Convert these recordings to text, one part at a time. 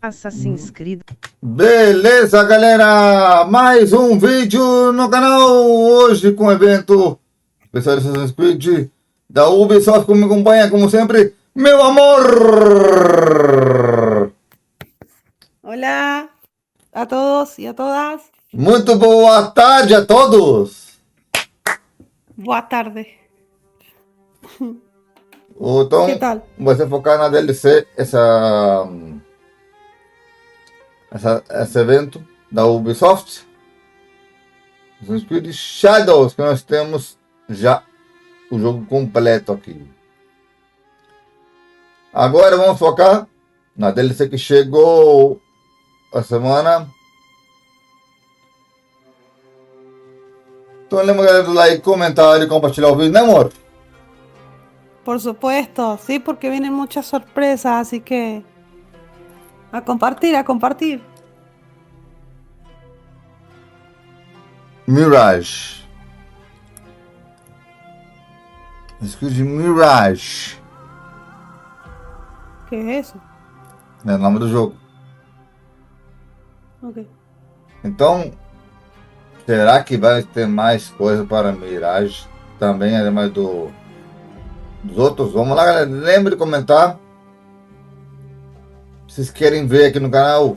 Assassin's Creed. Beleza, galera! Mais um vídeo no canal. Hoje com o evento especial de Assassin's Creed da Ubisoft, que me acompanha como sempre, meu amor! Hola a todos y a todas. Muito boa tarde a todos! Boa tarde. Então, Que tal? vai se focar na DLC, esse evento da Ubisoft. Assassin's Creed Shadows, que nós temos já o jogo completo aqui. Agora vamos focar na DLC que chegou a semana. Então lembra, galera, do like, comentário e compartilhar o vídeo, né, amor? Por supuesto, sí, porque vienen muchas sorpresas, así que a compartir, a compartir. Mirage. Escudo de Mirage. ¿Qué es eso? É o nome do jogo. Ok. Então, será que vai ter mais coisa para Mirage? Também, ademais dos outros? Vamos lá, galera. Lembre de comentar. Vocês querem ver aqui no canal?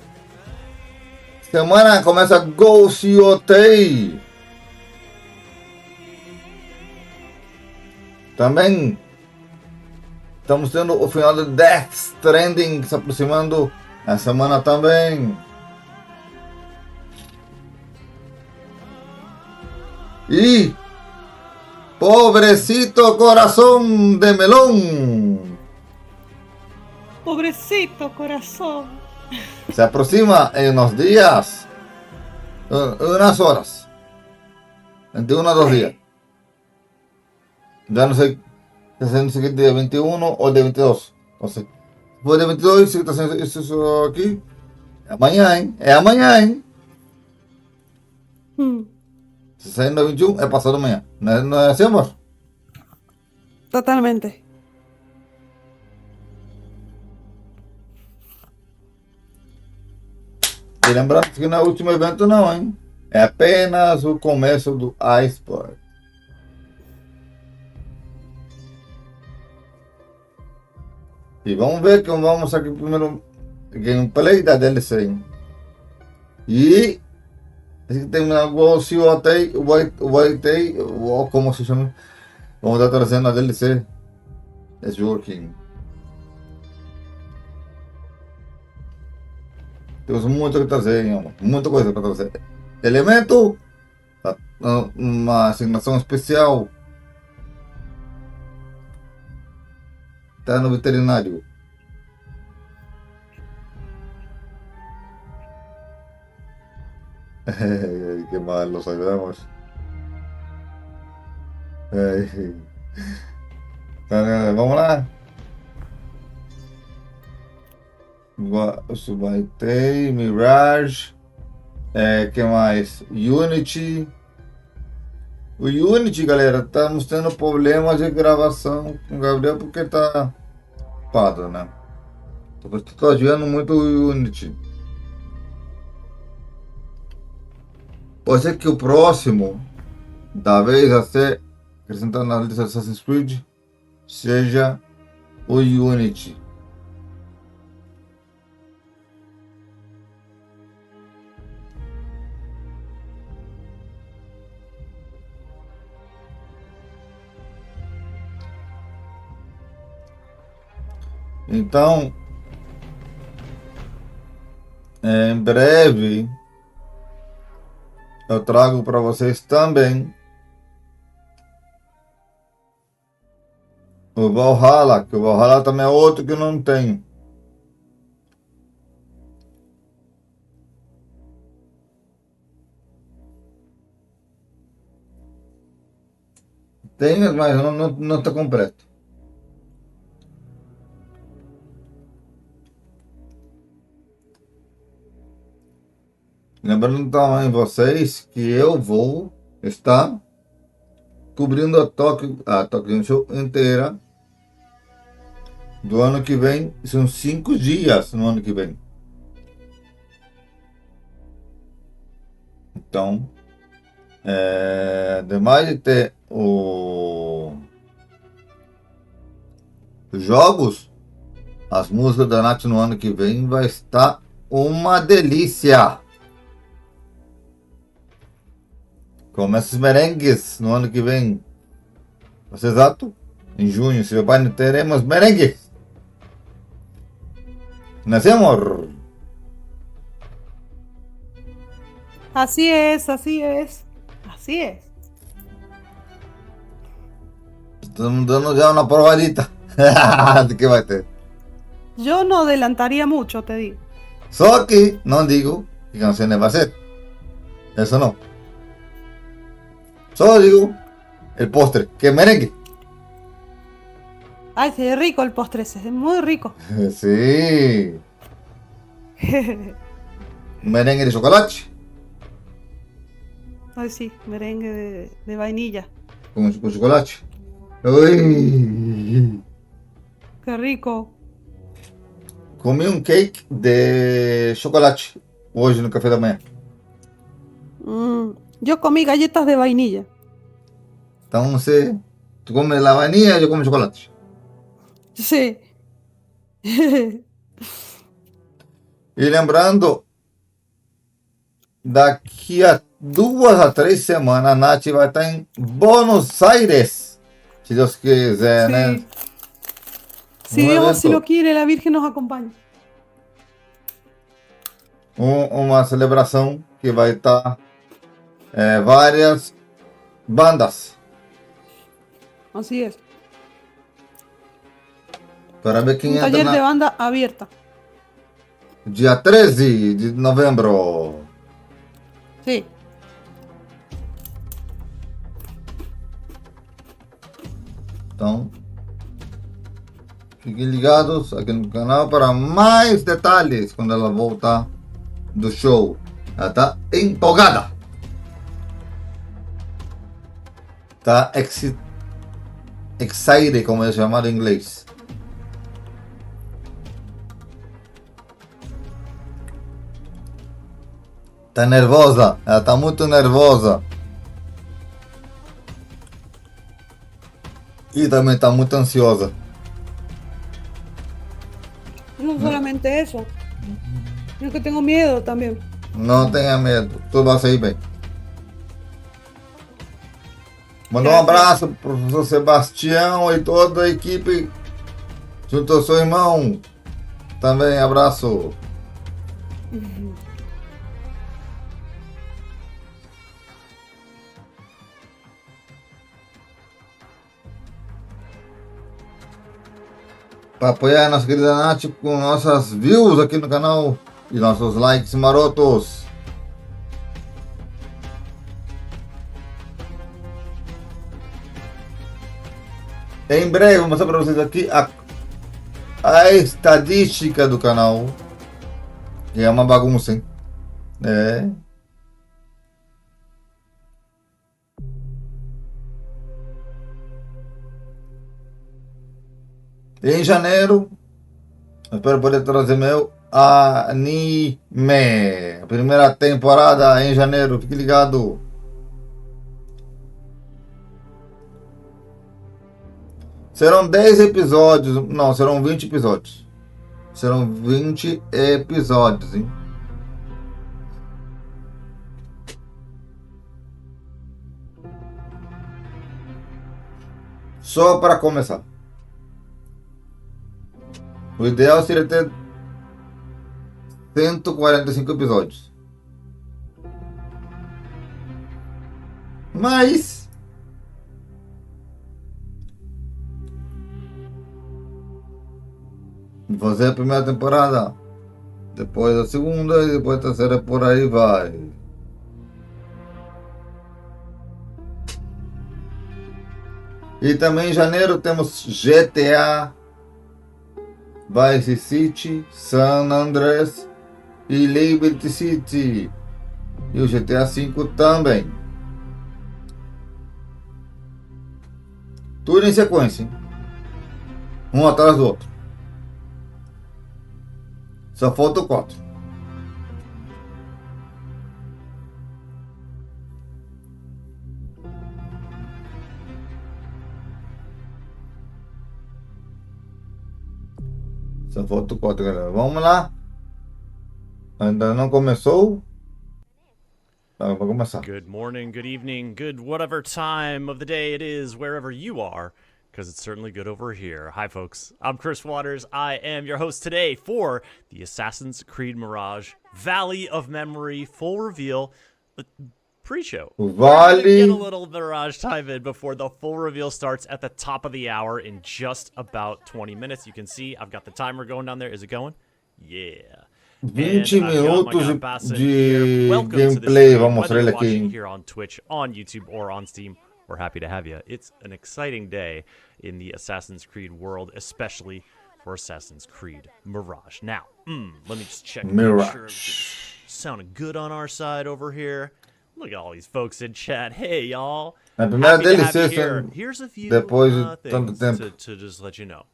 Semana começa Ghost Yotei. Também estamos tendo o final de Death Stranding se aproximando a semana também. E Pobrecito Coração de Melón Pobrecito corazón. se aproxima em unos dias, unas horas, entre 1 a 2 días. Ya no sé si es el siguiente día 21 o el de 22. Entonces, después de 22, si está haciendo eso aquí, es mañana, ¿eh? Es amanhã, ¿eh? Si sale no 21, es pasado mañana. ¿No es así, amor? Totalmente. E lembrando que não é o último evento não, hein? É apenas o começo do iceberg. E vamos ver que vamos mostrar aqui o primeiro gameplay da DLC, hein? E esse que terminar o Ciotei, o White, ou como se chama, vamos estar trazendo a DLC. It's working. Temos muito que trazer, hein, amor? Muita coisa para trazer. Elemento, uma asignação especial. Tá no veterinário. Que mal lo sabemos. Vamos lá. Subaitei, Mirage. Que mais? Unity. O Unity, galera, estamos tendo problemas de gravação com o Gabriel porque tá ocupado, né? Tô jogando muito o Unity. Pode ser que o próximo, da vez a ser acrescentado na lista de Assassin's Creed, seja o Unity. Então, em breve eu trago para vocês também o Valhalla, que o Valhalla também é outro que eu não tenho. Tenho, mas não está completo. Lembrando também vocês que eu vou estar cobrindo a Tokyo Show inteira do ano que vem. São 5 dias no ano que vem. Então, demais de ter os jogos, as músicas da Nath no ano que vem vai estar uma delícia. Começa os merengues no ano que vem. Vai ser exato? Em junho, se vai, teremos merengues. ¿No es, amor? Así es, así es, así es. Estamos dando ya una probadita de que vai ter. Yo no adelantaría mucho, te digo. Só que não digo que canções vai ser. Eso no. Solo digo el postre, que es merengue. Ay, se ve rico el postre ese, es muy rico. Sí. Merengue de chocolate. Ay, sí, merengue de vainilla. Com chocolate. Ui. Qué rico. Comi um cake de chocolate hoje no café da manhã. Yo comí galletas de vainilla. Então você, tu come la vainilla, eu como chocolate. Sí. E lembrando, daqui a 2 a 3 semanas a Nath vai estar em Buenos Aires. Se Deus quiser, Sí. né? Si Dios así lo quiere, la Virgen nos acompaña. Uma celebração que vai estar várias bandas. Así es. Para ver quem Un entra taller de banda abierta. dia 13 de novembro. Sí. Então, fiquem ligados aqui no canal para mais detalhes quando ela voltar do show. Ela está empolgada. Está excited, como é chamado em inglês. Tá nervosa, ela tá muito nervosa. E também tá muito ansiosa. No solamente eso. Yo que tengo miedo también. Não tenha medo, tudo vai sair bem. Mandar um abraço pro professor Sebastião e toda a equipe, junto ao seu irmão. Também abraço. Para apoiar a nossa querida Nath com nossas views aqui no canal e nossos likes marotos. Em breve vou mostrar para vocês aqui a estadística do canal. Que é uma bagunça, hein? Em janeiro, eu espero poder trazer meu anime. A primeira temporada em janeiro, fique ligado. Serão 10 episódios, não, serão 20 episódios. Serão 20 episódios, hein? Só para começar. O ideal seria ter 145 episódios. Mas fazer a primeira temporada, depois a segunda e depois a terceira, por aí vai. E também em janeiro temos GTA, Vice City, San Andreas e Liberty City. E o GTA V também. Tudo em sequência, hein? Um atrás do outro. Só falta o 4. Essa foto 4, galera. Vamos lá. Ainda não começou. Tá, vai começar. Good morning, good evening, good whatever time of the day it is, wherever you are, because it's certainly good over here. Hi, folks. I'm Chris Waters. I am your host today for the Assassin's Creed Mirage Valley of Memory full reveal pre-show. We're gonna get a little Mirage time in before the full reveal starts at the top of the hour in just about 20 minutes. You can see I've got the timer going down there. Is it going? Yeah. 20 minutos de gameplay. gameplay. Vamos mostrar ele aqui. Here on Twitch, on YouTube, or on Steam. We're happy to have you. It's an exciting day in the Assassin's Creed world, especially for Assassin's Creed Mirage. Now, let me just check. Mirage. Make sure sounding good on our side over here. Look at all these folks in chat. Hey, y'all. A primeira DLC Here's a few depois de tanto things tempo. to just let you know.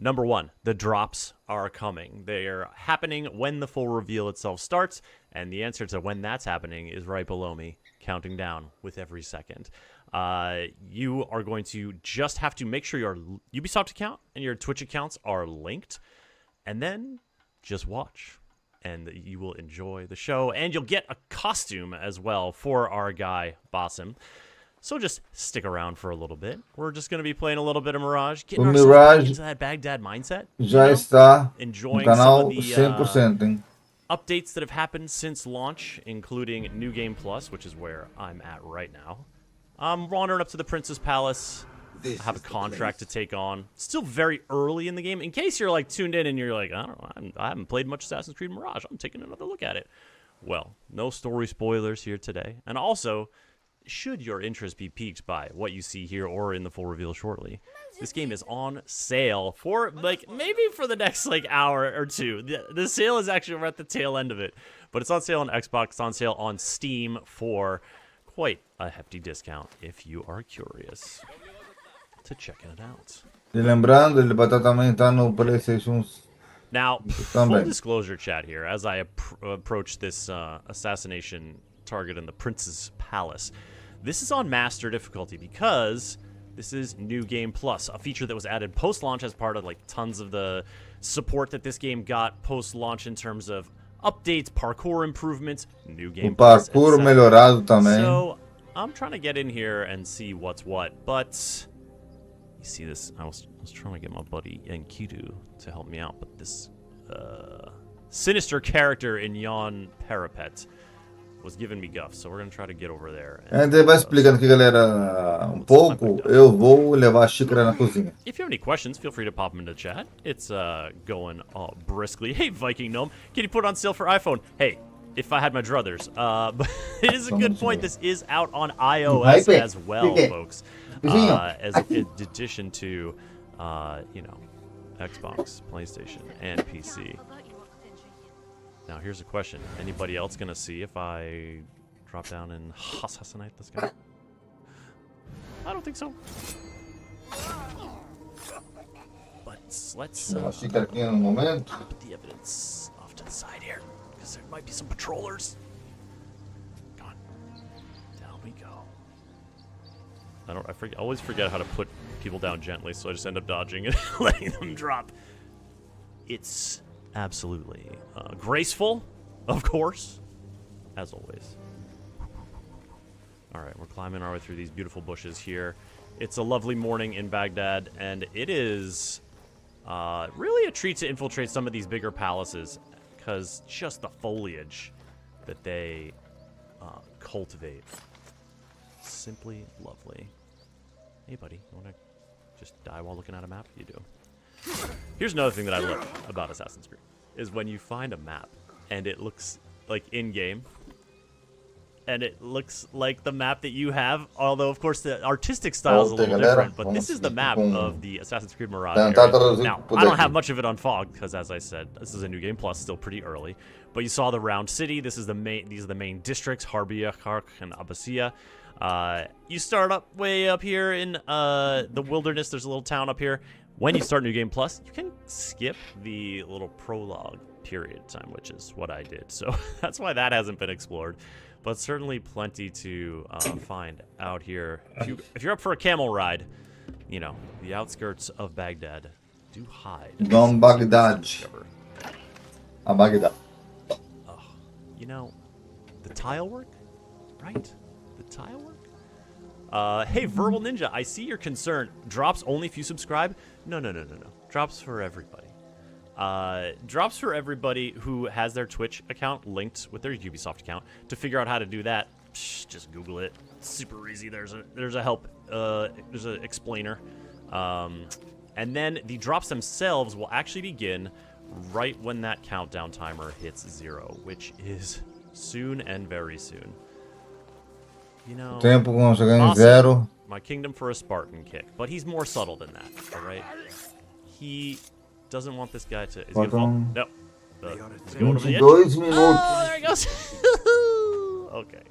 Number one, the drops are coming. They are happening when the full reveal itself starts, and the answer to when that's happening is right below me, counting down with every second. You are going to just have to make sure your Ubisoft account and your Twitch accounts are linked, and then just watch, and you will enjoy the show, and you'll get a costume as well for our guy, Basim. So just stick around for a little bit. We're just going to be playing a little bit of Mirage, getting ourselves back into that Baghdad mindset. Já está enjoying no canal some of the 100%, hein? updates that have happened since launch, including New Game Plus, which is where I'm at right now. I'm wandering up to the Prince's Palace. I have a contract to take on. Still very early in the game. In case you're like tuned in and you're like, I don't know, I haven't played much Assassin's Creed Mirage. I'm taking another look at it. Well, no story spoilers here today. And also, should your interest be piqued by what you see here or in the full reveal shortly, this game is on sale for like maybe for the next like hour or two. The sale is actually we're at the tail end of it, but it's on sale on Xbox, it's on sale on Steam for quite a hefty discount if you are curious to checking it out. E lembrando, ele vai estar também tá no PlayStation. Now, full disclosure chat here, as I approach this assassination target in the Prince's Palace. This is on Master difficulty because this is New Game Plus, a feature that was added post-launch as part of like tons of the support that this game got post-launch in terms of updates, parkour improvements, New Game Plus, parkour melhorado também. So I'm trying to get in here and see what's what, but you see this, I was trying to get my buddy Enkidu to help me out, but this sinister character in Yon Parapet was giving me guff, so we're gonna try to get over there. Ele vai explicando aqui, galera, pouco. Eu vou levar a xícara na cozinha. If you have any questions, feel free to pop them into chat. It's going briskly. Hey, Viking Gnome, can you put it on sale for iPhone? Hey, if I had my druthers. But it is a good point. This is out on iOS as well, folks. As in addition to, you know, Xbox, PlayStation, and PC. Now, here's a question. Anybody else going to see if I drop down and assassinate this guy? I don't think so. But let's put the evidence off to the side here, because there might be some patrollers. Come on. Down we go. I always forget how to put people down gently, so I just end up dodging and letting them drop. It's absolutely graceful, of course, as always. All right, we're climbing our way through these beautiful bushes here. It's a lovely morning in Baghdad, and it is really a treat to infiltrate some of these bigger palaces, because just the foliage that they cultivate, simply lovely. Hey, buddy, you want to just die while looking at a map? You do. Here's another thing that I love about Assassin's Creed, is when you find a map and it looks like in-game, and it looks like the map that you have, although of course the artistic style is a little different, but this is the map of the Assassin's Creed Mirage area. Now, I don't have much of it on Fog, because as I said, this is a New Game Plus, still pretty early, but you saw the round city. These are the main districts, Harbia, Kark, and Abbasiyah. You start up way up here in the wilderness. There's a little town up here. When you start New Game Plus, you can skip the little prologue period time, which is what I did. So that's why that hasn't been explored. But certainly plenty to find out here. If you're up for a camel ride, you know, the outskirts of Baghdad do hide. Dom Baghdad. A Baghdad. Oh, you know, the tile work, right? The tile work. Hey, Verbal Ninja, I see your concern. Drops only if you subscribe? No. Drops for everybody. Drops for everybody who has their Twitch account linked with their Ubisoft account. To figure out how to do that, just Google it. It's super easy. There's a help. There's an explainer. And then the drops themselves will actually begin right when that countdown timer hits 0, which is soon and very soon. You know, Tempo consegue em awesome. 0. My kingdom for a Spartan kick, but he's more subtle than that. All right, he doesn't want this guy to. Is he gonna fall? No. Is he going over the edge? 22 minutos. Oh, there he goes. Okay.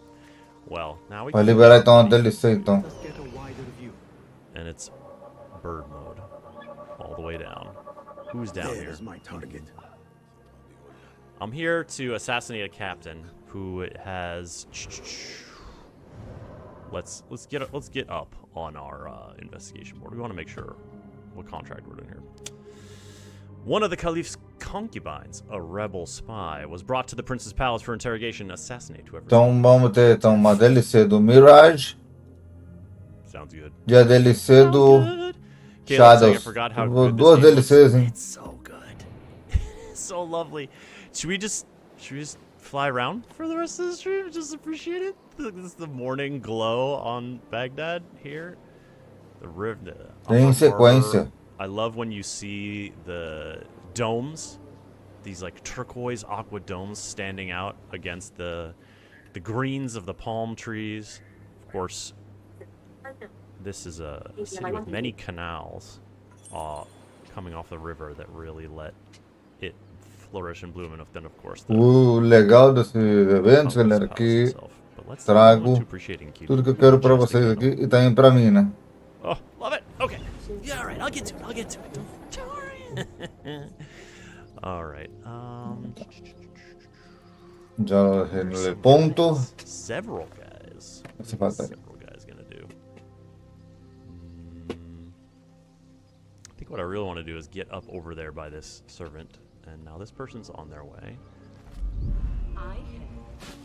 Well, now we Vai can. liberar então a DLC então. And it's bird mode, all the way down. Who's down here? My target. I'm here to assassinate a captain who has. Let's get up on our investigation board. We want to make sure what contract we're doing here. One of the Caliph's concubines, a rebel spy, was brought to the prince's palace for interrogation. Assassinate whoever. Então vamos ter então uma DLC do Mirage Sounds good. e a DLC do Good. Okay, Shadows. I forgot how good this Duas game looks. DLCs, hein? It's so good. So lovely. Should we just fly around for the rest of the stream? Just appreciate it. This is the morning glow on Baghdad here. The river. Em sequência. I love when you see the domes, these like turquoise aqua domes standing out against the greens of the palm trees. Of course, this is a city with many canals coming off the river that really let it flourish and bloom. And then, of course, the O legal desse evento, galera, palace que itself. But let's trago move on to appreciating Cuba. tudo que eu quero pra Majestic vocês Kingdom. aqui e também pra mim, né? Oh, love it. Okay. Yeah, all right. I'll get to it. Don't worry. All right. Já no ponto. Several guys. Essa falta aí. Several guys gonna do. I think what I really want to do is get up over there by this servant, and now this person's on their way. I heard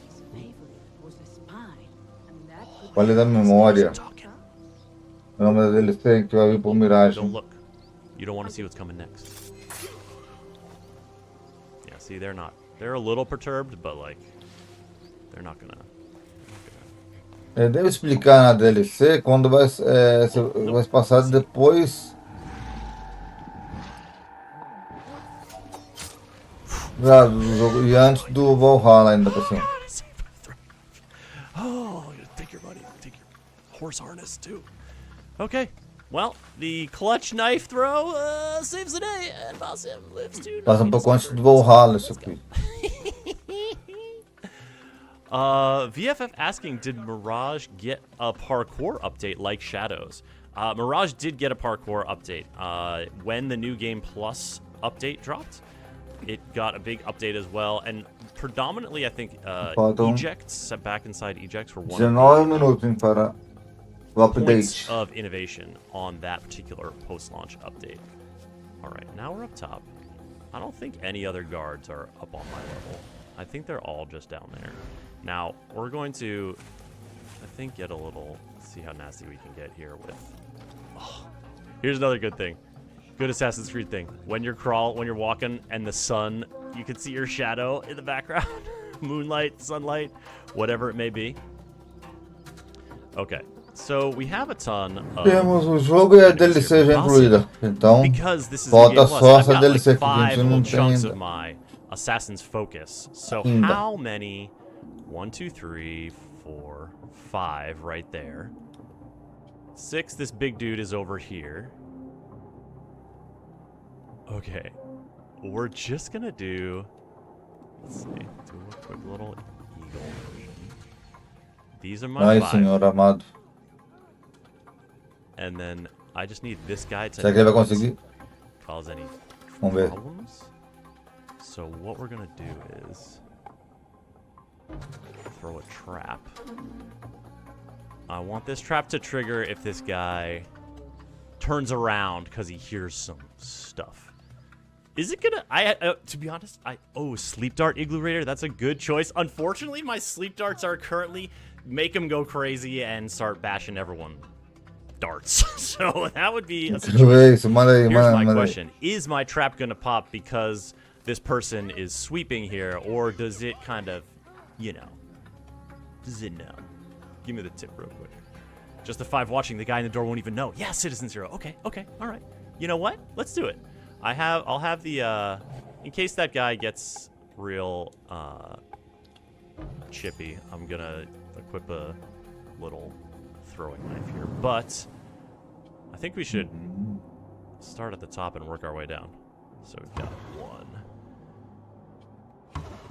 his favorite was a spy, and that could Vale da memória. Talking. O nome da DLC que vai vir pro Mirage. Don't look. You don't want to see what's coming next. Yeah, see, they're not. They're a little perturbed, but like, they're not gonna. Deve explicar na DLC quando vai passar depois do jogo e antes do Valhalla ainda por cima. Oh, take your money. Take your horse harness too. Okay. Well, the clutch knife throw saves the day, and Basim lives to. Passa pouco antes do Valhalla isso aqui. VFF asking, did Mirage get a parkour update like Shadows? Mirage did get a parkour update. When the New Game Plus update dropped, it got a big update as well. And predominantly, I think, ejects, back inside ejects were one of 19 minutos para o points update. of innovation on that particular post-launch update. All right, now we're up top. I don't think any other guards are up on my level. I think they're all just down there. Now, we're going to, I think, get a little, see how nasty we can get here with, here's another good thing. Good Assassin's Creed thing. When you're walking and the sun, you can see your shadow in the background. Moonlight, sunlight, whatever it may be. Okay, so we have a ton of... Temos o jogo e a DLC já incluída. Então, Because this is falta New Game Plus, só I've essa got DLC like que a 5 gente não little tem chunks ainda. of my Assassin's Focus. So Ainda. how many? 1, 2, 3, 4, 5 right there. 6, this big dude is over here. Okay. We're just gonna do, let's see, do a quick little eagle version. These are my Ai, 5. senhor amado. And then I just need this guy to Será que ele vai not conseguir? cause any Vamos ver. problems. So what we're gonna do is throw a trap. I want this trap to trigger if this guy turns around because he hears some stuff. Is it gonna? To be honest, sleep dart igloo raider. That's a good choice. Unfortunately, my sleep darts are currently make him go crazy and start bashing everyone. Darts. So that would be a situation. Here's my question: is my trap gonna pop because this person is sweeping here, or does it kind of, does it know? Give me the tip real quick. Just the 5 watching, the guy in the door won't even know. Yeah, Citizen Zero. Okay, all right. You know what? Let's do it. I'll have the, in case that guy gets real, chippy, I'm gonna equip a little throwing knife here. But I think we should start at the top and work our way down. So we've got 1.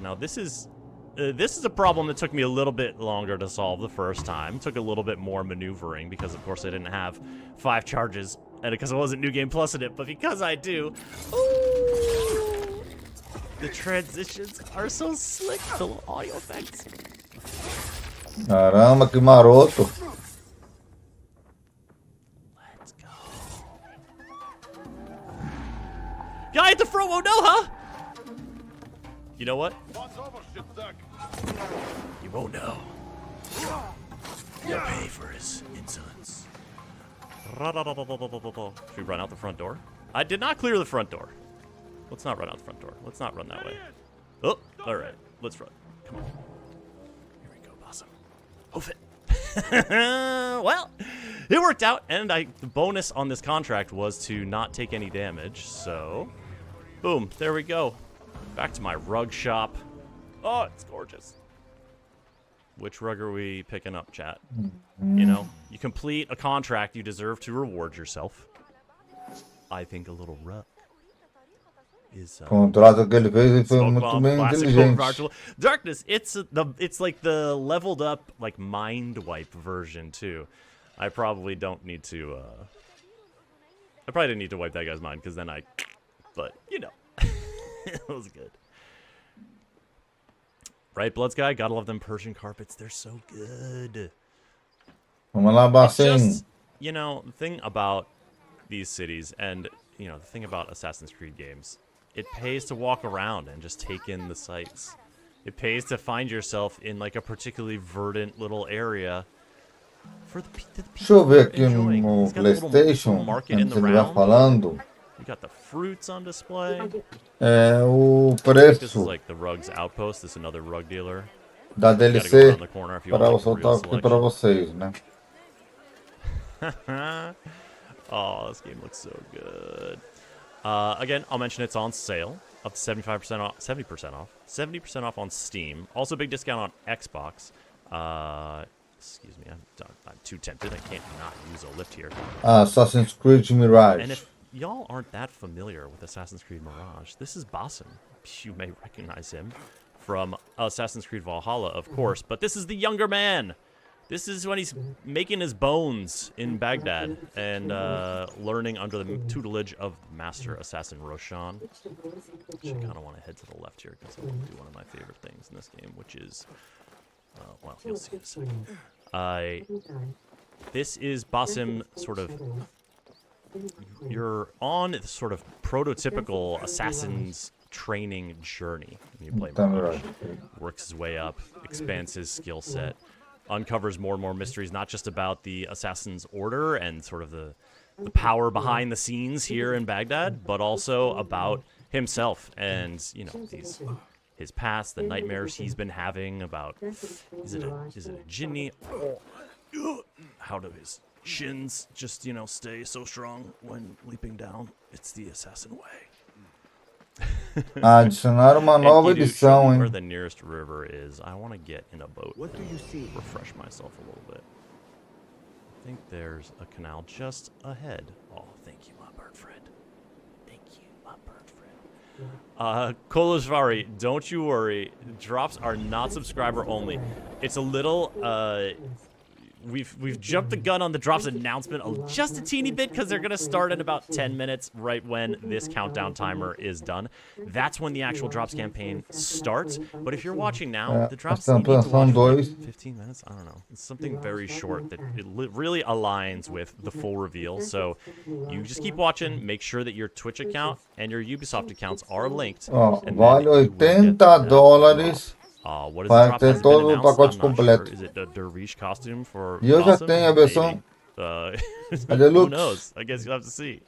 Now this is a problem that took me a little bit longer to solve the first time. Took a little bit more maneuvering because, of course, I didn't have 5 charges, and because it wasn't New Game Plus in it. But because I do, ooh, the transitions are so slick. The little audio effects. Caramba, que maroto. Let's go. Guy at the front won't know, huh? You know what? You won't know. You'll pay for his insolence. Should we run out the front door? I did not clear the front door. Let's not run out the front door. Let's not run that way. Oh, all right. Let's run. Come on. Here we go, Possum. Hoof it. Well, it worked out, and the bonus on this contract was to not take any damage, so boom, there we go. Back to my rug shop. Oh, it's gorgeous. Which rug are we picking up, chat? You complete a contract, you deserve to reward yourself. I think a little rug is Contrato que ele fez foi muito bem inteligente. Darkness, it's like the leveled up like mind wipe version too. I probably don't need to I probably didn't need to wipe that guy's mind because then but it was good. Right, Bloods guy? Gotta love them Persian carpets. They're so good. Vamos lá, Bacin. The thing about these cities and, the thing about Assassin's Creed games, it pays to walk around and just take in the sights. It pays to find yourself in, like, a particularly verdant little area for the people Deixa eu ver who are aqui enjoying. no It's got a little PlayStation, market in antes the ele vai round. falando, You got the fruits on display. o This is preço like the Rugs Outpost. This is another rug dealer. da You gotta go DLC around the corner if you para eu want like, soltar real aqui para vocês, né? selection. Oh, this game looks so good. Again, I'll mention it's on sale, up to 75% off, 70% off on Steam. Also, big discount on Xbox. Excuse me, I'm too tempted. I can't not use a lift here. Assassin's Creed Mirage. And if y'all aren't that familiar with Assassin's Creed Mirage, this is Basim. You may recognize him from Assassin's Creed Valhalla, of course, but this is the younger man. This is when he's making his bones in Baghdad and learning under the tutelage of Master Assassin Roshan. Actually, I kind of want to head to the left here because I want to do one of my favorite things in this game, which is, well, you'll see in a second. This is Basim sort of, you're on the sort of prototypical assassin's training journey when you play Mirage. Works his way up, expands his skill set, uncovers more and more mysteries, not just about the Assassin's Order and sort of the power behind the scenes here in Baghdad, but also about himself and, his past, the nightmares he's been having about, is it a jinni? How do his shins just, stay so strong when leaping down? It's the assassin way. Adicionar uma nova Enkidu, show edição, me hein? where the nearest river is. I want to get in a boat and refresh myself a little bit. I think there's a canal just ahead. Oh, thank you, my bird friend. Thank you, my bird friend. Kolosvari, don't you worry. Drops are not subscriber only. It's a little, we've jumped the gun on the drops announcement just a teeny bit because they're gonna start in about 10 minutes, right when this countdown timer is done. That's when the actual drops campaign starts. But if you're watching now, the drops you need to watch for like 15 minutes. I don't know. It's something very short that it really aligns with the full reveal. So you just keep watching. Make sure that your Twitch account and your Ubisoft accounts are linked. And Vale $80. What is the Vai drop? ter Hasn't been todo o announced. I'm pacote not completo. sure. Is it a Dervish costume for E eu já Basim? tenho a versão Maybe. deluxe. Who knows? I guess you'll have to see.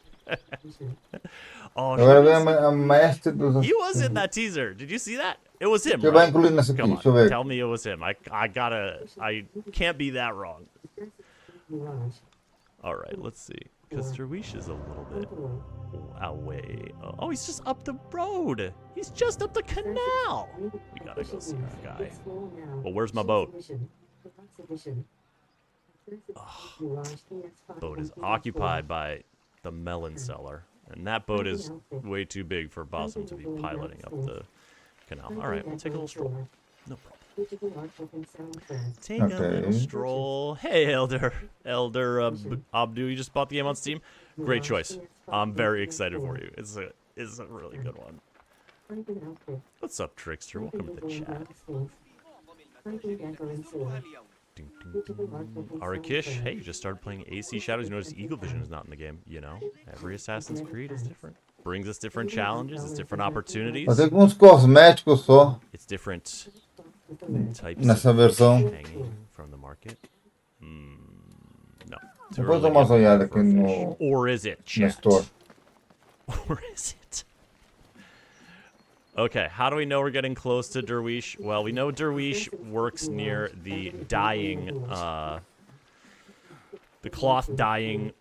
Oh, Agora vem a mestre dos. he was in that teaser. Did you see that? It was him, Que vai right? incluir nessa aqui? Come on, Deixa eu ver. tell me it was him. I can't be that wrong. All right, let's see. Because Derwish is a little bit away. Oh, he's just up the road. He's just up the canal. We gotta go see that guy. Well, where's my boat? Boat is occupied by the melon seller. And that boat is way too big for Basim to be piloting up the canal. All right, we'll take a little stroll. No problem. Take a little stroll. Hey, Elder Abdu, you just bought the game on Steam? Great choice. I'm very excited for you. It's a really good one. What's up, Trickster? Welcome to the chat. Ding, ding, ding. Arakish, hey, you just started playing AC Shadows. You notice Eagle Vision is not in the game. You know, every Assassin's Creed is different. Brings us different challenges, it's different opportunities. Vai ter uns cosméticos só It's different types nessa of versão. hanging from the market. No. Too Depois dá early uma to olhada for aqui fish. no, Or is it, no chat? store. Or is it? Okay, how do we know we're getting close to Derwish? Well, we know Derwish works near the dyeing, the cloth dyeing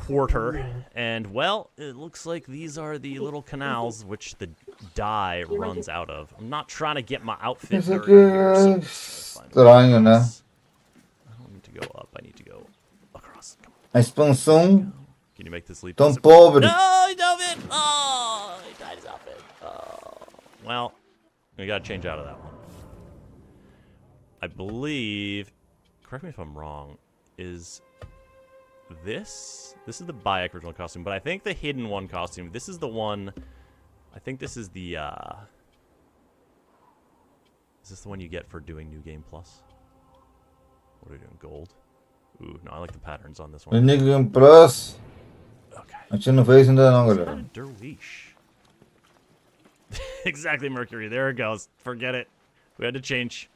quarter. And, well, it looks like these are the little canals which the dye runs out of. I'm not trying to get my outfit Isso dirty aqui here, é so I'm just gonna find estranho, né? across. I don't need to go up, I need to go across. Come on. A expansão Can you make this leap? tão pobre. No, he dove it! Oh, he died his outfit. Oh. Well, we gotta change out of that one. I believe, correct me if I'm wrong, is this is the Bayek original costume, but I think the hidden one costume, this is the one, I think this is the, is this the one you get for doing New Game Plus? What are we doing, gold? Ooh, no, I like the patterns on this No one. New Game Plus, Okay. a gente não fez ainda não, It's galera. not a Derwish. Exactly, Mercury. There it goes. Forget it. We had to change.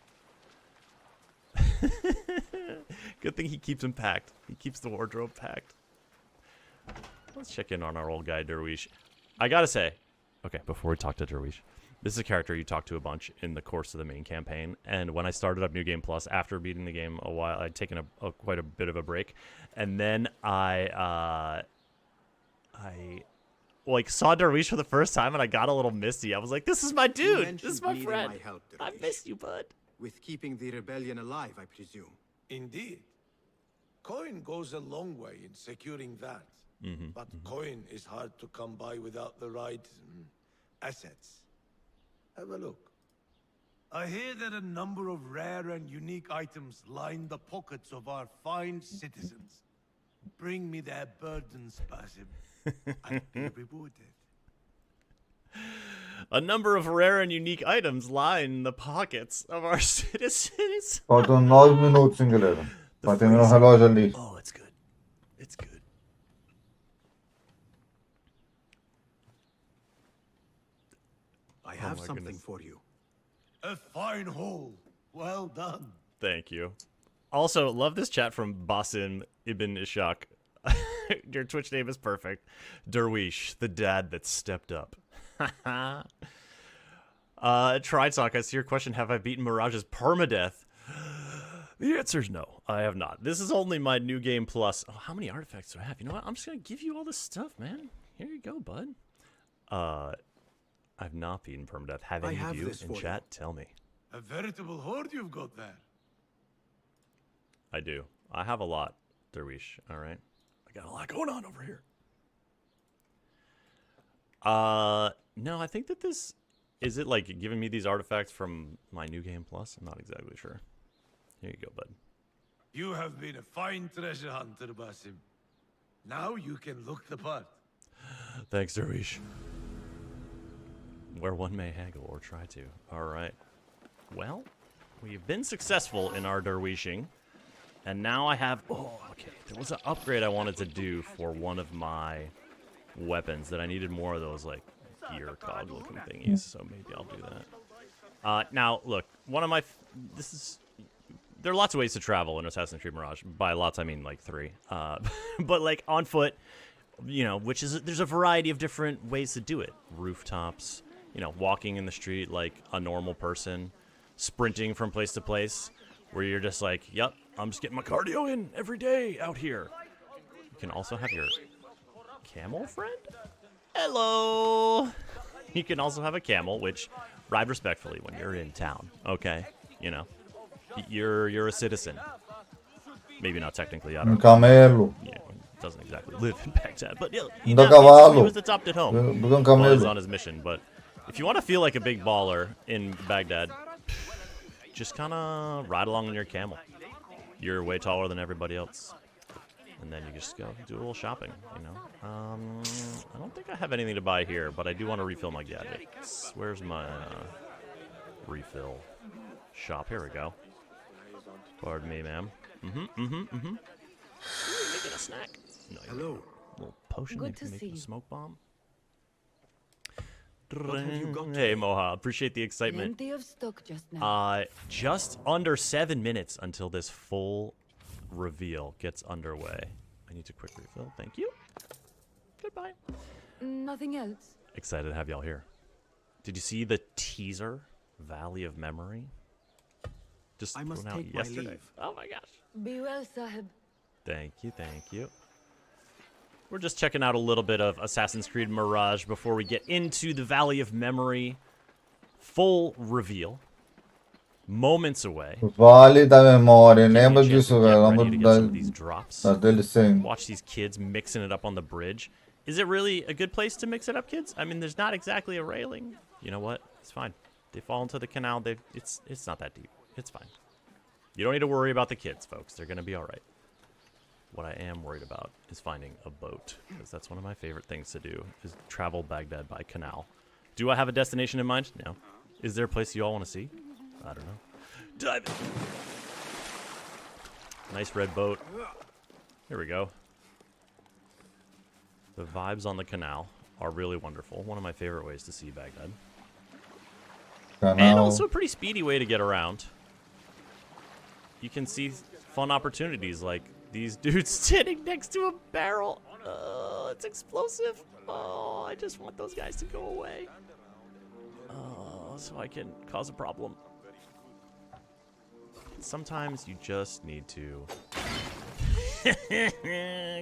Good thing he keeps him packed. He keeps the wardrobe packed. Let's check in on our old guy, Derwish. I gotta say, okay, before we talk to Derwish, this is a character you talk to a bunch in the course of the main campaign. And when I started up New Game Plus, after beating the game a while, I'd taken quite a bit of a break. And then I like saw Derwish for the first time and I got a little misty. I was like, this is my dude. This is my friend. I missed you, bud. With keeping the rebellion alive, I presume. Indeed. Coin goes a long way in securing that. But coin is hard to come by without the right assets. Have a look. I hear that a number of rare and unique items line the pockets of our fine citizens. Bring me their burdens, Basim. I'll be rewarded. A number of rare and unique items line the pockets of our citizens. Faltam 9 minutos, hein, galera. Vai terminar o relógio ali. Oh, it's good. It's good. I have my something goodness. for you. A fine haul. Well done. Thank you. Also, love this chat from Basim Ibn Ishaq. Your Twitch name is perfect. Derwish, the dad that stepped up. Tritalk, I see your question. Have I beaten Mirage's permadeath? The answer is no, I have not. This is only my New Game Plus. Oh, how many artifacts do I have? You know what? I'm just going to give you all this stuff, man. Here you go, bud. I've not beaten permadeath. Have I any have of you this in for you. chat? Tell me. A veritable horde you've got there. I do. I have a lot, Derwish. All right. I got a lot going on over here. No, I think that this... Is it, like, giving me these artifacts from my New Game Plus? I'm not exactly sure. Here you go, bud. You have been a fine treasure hunter, Basim. Now you can look the part. Thanks, Dervish. Where one may haggle or try to. All right. Well, we've been successful in our derwishing. And now I have... Oh, okay. There was an upgrade I wanted to do for one of my weapons that I needed more of those, like, gear cog looking thingies. So maybe I'll do that. Now, look. One of my... This is... There are lots of ways to travel in Assassin's Creed Mirage. By lots, I mean, like, 3. But, like, on foot, you know, which is... There's a variety of different ways to do it. Rooftops, you know, walking in the street like a normal person. Sprinting from place to place. Where you're just like, yep, I'm just getting my cardio in every day out here. You can also have your camel friend? Hello! You can also have a camel, which ride respectfully when you're in town, okay? You know, you're a citizen. Maybe not technically, I don't know. Camelo. You know, doesn't exactly live in Baghdad, but you know, he Cavalo. was adopted home Bigong while he's camelo. on his mission. But if you want to feel like a big baller in Baghdad, just kind of ride along on your camel. You're way taller than everybody else. And then you just go do a little shopping, you know. I don't think I have anything to buy here, but I do want to refill my gadgets. Where's my refill shop? Here we go. Pardon me, ma'am. Making a snack. No, Hello. a little potion Good maybe to make see a you. smoke bomb. What have you got Hey, today? Moha. Appreciate the excitement. Plenty of stock just now. Just under 7 minutes until this full reveal gets underway. I need to quick refill. Thank you. Goodbye. Nothing else. Excited to have y'all here. Did you see the teaser, Valley of Memory? Just I must thrown out take my yesterday. leave. Oh my gosh. Be well, Sahib. Thank you, thank you. We're just checking out a little bit of Assassin's Creed Mirage before we get into the Valley of Memory. Full reveal. Moments away. Vale da memória, Give me a lembra chance to disso, get velho. ready to Lembra get some of these drops. da DLC. Watch these kids mixing it up on the bridge. Is it really a good place to mix it up, kids? I mean, there's not exactly a railing. You know what? It's fine. They fall into the canal. It's not that deep. It's fine. You don't need to worry about the kids, folks. They're going to be all right. What I am worried about is finding a boat, because that's one of my favorite things to do, is travel Baghdad by canal. Do I have a destination in mind? No. Is there a place you all want to see? I don't know. Dive in. Nice red boat. Here we go. The vibes on the canal are really wonderful. One of my favorite ways to see Baghdad. And Canal. also a pretty speedy way to get around. You can see fun opportunities like these dudes sitting next to a barrel. It's explosive. Oh, I just want those guys to go away. Oh, so I can cause a problem. Sometimes you just need to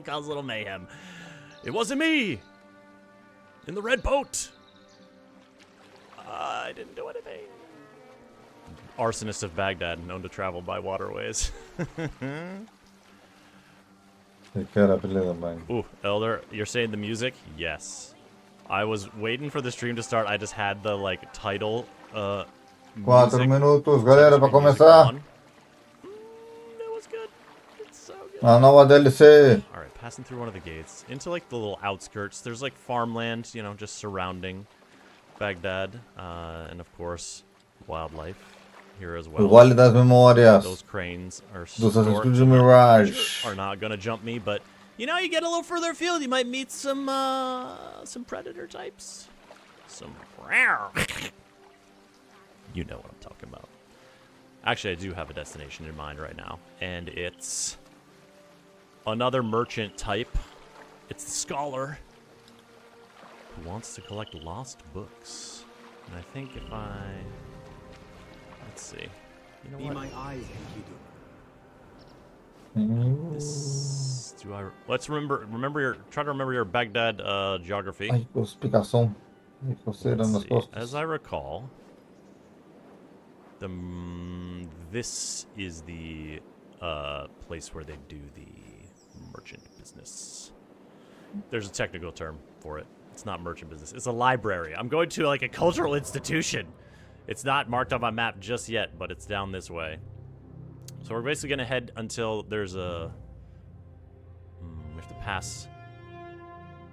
cause a little mayhem. It wasn't me! In the red boat! I didn't do anything. Arsonist of Baghdad, known to travel by waterways. Ooh, Elder, you're saying the music? Yes. I was waiting for the stream to start. I just had the, like, title, 4 music. minutos, galera, pra começar. That was good. It's so good. A nova DLC. All right, passing through one of the gates into like the little outskirts. There's like farmland, you know, just surrounding Baghdad, and of course, wildlife here as O well. Vale das Memórias. Those cranes are Do Assassin's Creed storked, Mirage. are not gonna jump me, but you know, you get a little further afield, you might meet some predator types. Some. You know what I'm talking about. Actually, I do have a destination in mind right now, and it's another merchant type. It's the scholar who wants to collect lost books. And I think if I... Let's see. You know Be what? my eyes, Enkidu. This... Do I... Let's remember your... Try to remember your Baghdad geography. Ai, explicação. Coceira Let's nas see. costas. As I recall, this is the place where they do the merchant business. There's a technical term for it. It's not merchant business. It's a library. I'm going to like a cultural institution. It's not marked on my map just yet, but it's down this way. So we're basically going to head until there's a... we have to pass...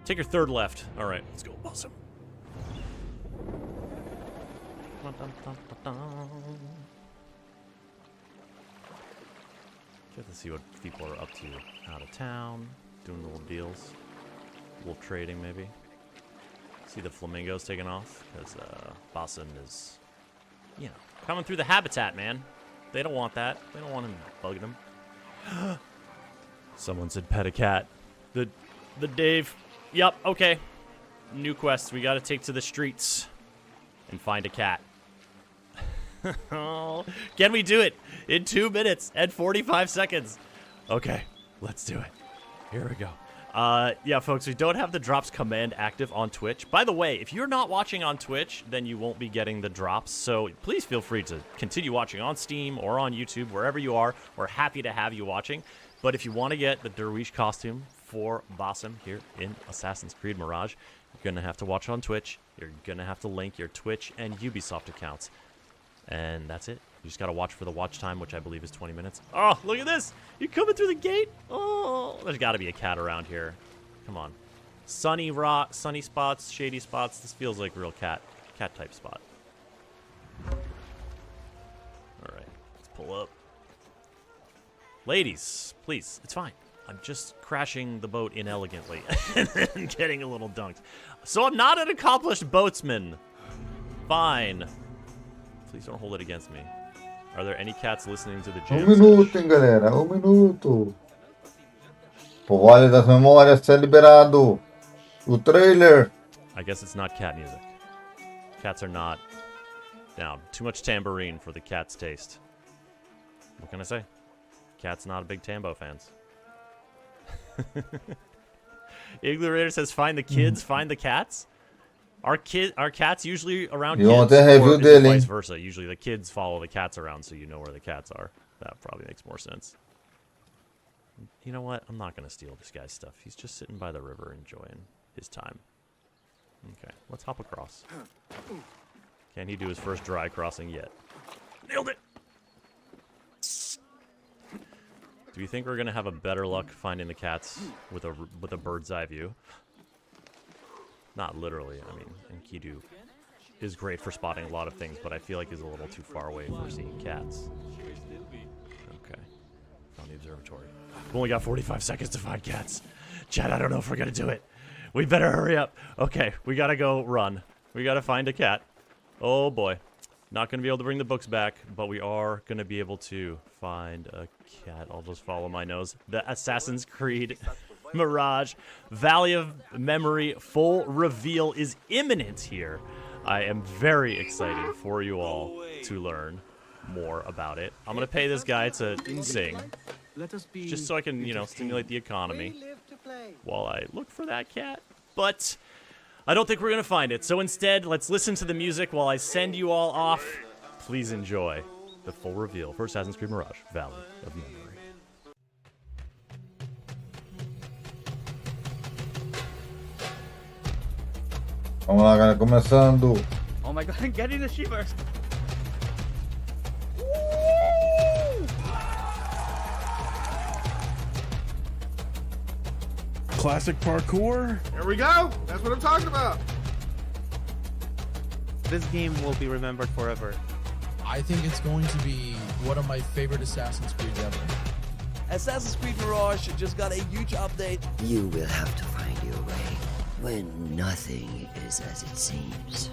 Take your third left. All right, let's go. Awesome. Just to see what people are up to out of town, doing little deals, a little trading maybe. See the flamingos taking off because Basim is, you know, coming through the habitat, man. They don't want that. They don't want him bugging them. Someone said pet a cat. The Dave. Yup. Okay. New quest. We got to take to the streets and find a cat. Can we do it in 2 minutes and 45 seconds? Okay, let's do it. Here we go. Yeah, folks, we don't have the drops command active on Twitch. By the way, if you're not watching on Twitch, then you won't be getting the drops. So please feel free to continue watching on Steam or on YouTube, wherever you are. We're happy to have you watching. But if you want to get the Derwish costume for Basim here in Assassin's Creed Mirage, you're going to have to watch on Twitch. You're going to have to link your Twitch and Ubisoft accounts. And that's it. You just got to watch for the watch time, which I believe is 20 minutes. Oh, look at this. You coming through the gate? Oh, there's got to be a cat around here. Come on. Sunny rock, sunny spots, shady spots. This feels like real cat type spot. All right, let's pull up. Ladies, please, it's fine. I'm just crashing the boat inelegantly and getting a little dunked. So I'm not an accomplished boatsman. Fine. Please don't hold it against me. Are there any cats listening to the jam? Minuto, hein, galera. Minuto. Por Vale das Memórias ser liberado. O trailer. I guess it's not cat music. Cats are not down. Too much tambourine for the cat's taste. What can I say? Cat's not a big Tambo fans. Igloo Raider says, find the kids, find the cats. Are cats usually around kids, or is it vice versa? Usually the kids follow the cats around, so you know where the cats are. That probably makes more sense. You know what? I'm not going to steal this guy's stuff. He's just sitting by the river enjoying his time. Okay, let's hop across. Can he do his first dry crossing yet? Nailed it! Do you think we're going to have a better luck finding the cats with a bird's eye view? Not literally, I mean, Enkidu is great for spotting a lot of things, but I feel like he's a little too far away for seeing cats. Okay. Found the observatory. We've only got 45 seconds to find cats. Chad, I don't know if we're going to do it. We better hurry up. Okay, we got to go run. We got to find a cat. Oh, boy. Not going to be able to bring the books back, but we are going to be able to find a cat. I'll just follow my nose. The Assassin's Creed Mirage Valley of Memory full reveal is imminent here. I am very excited for you all to learn more about it. I'm going to pay this guy to sing, just so I can, you know, stimulate the economy while I look for that cat. But I don't think we're going to find it. So instead, let's listen to the music while I send you all off. Please enjoy the full reveal for Assassin's Creed Mirage Valley of Memory. Vamos lá, galera, começando. Oh my god, I'm getting the shivers. Classic parkour. There we go. That's what I'm talking about. This game will be remembered forever. I think it's going to be one of my favorite Assassin's Creed ever. Assassin's Creed Mirage just got a huge update. You will have to find your way when nothing is as it seems.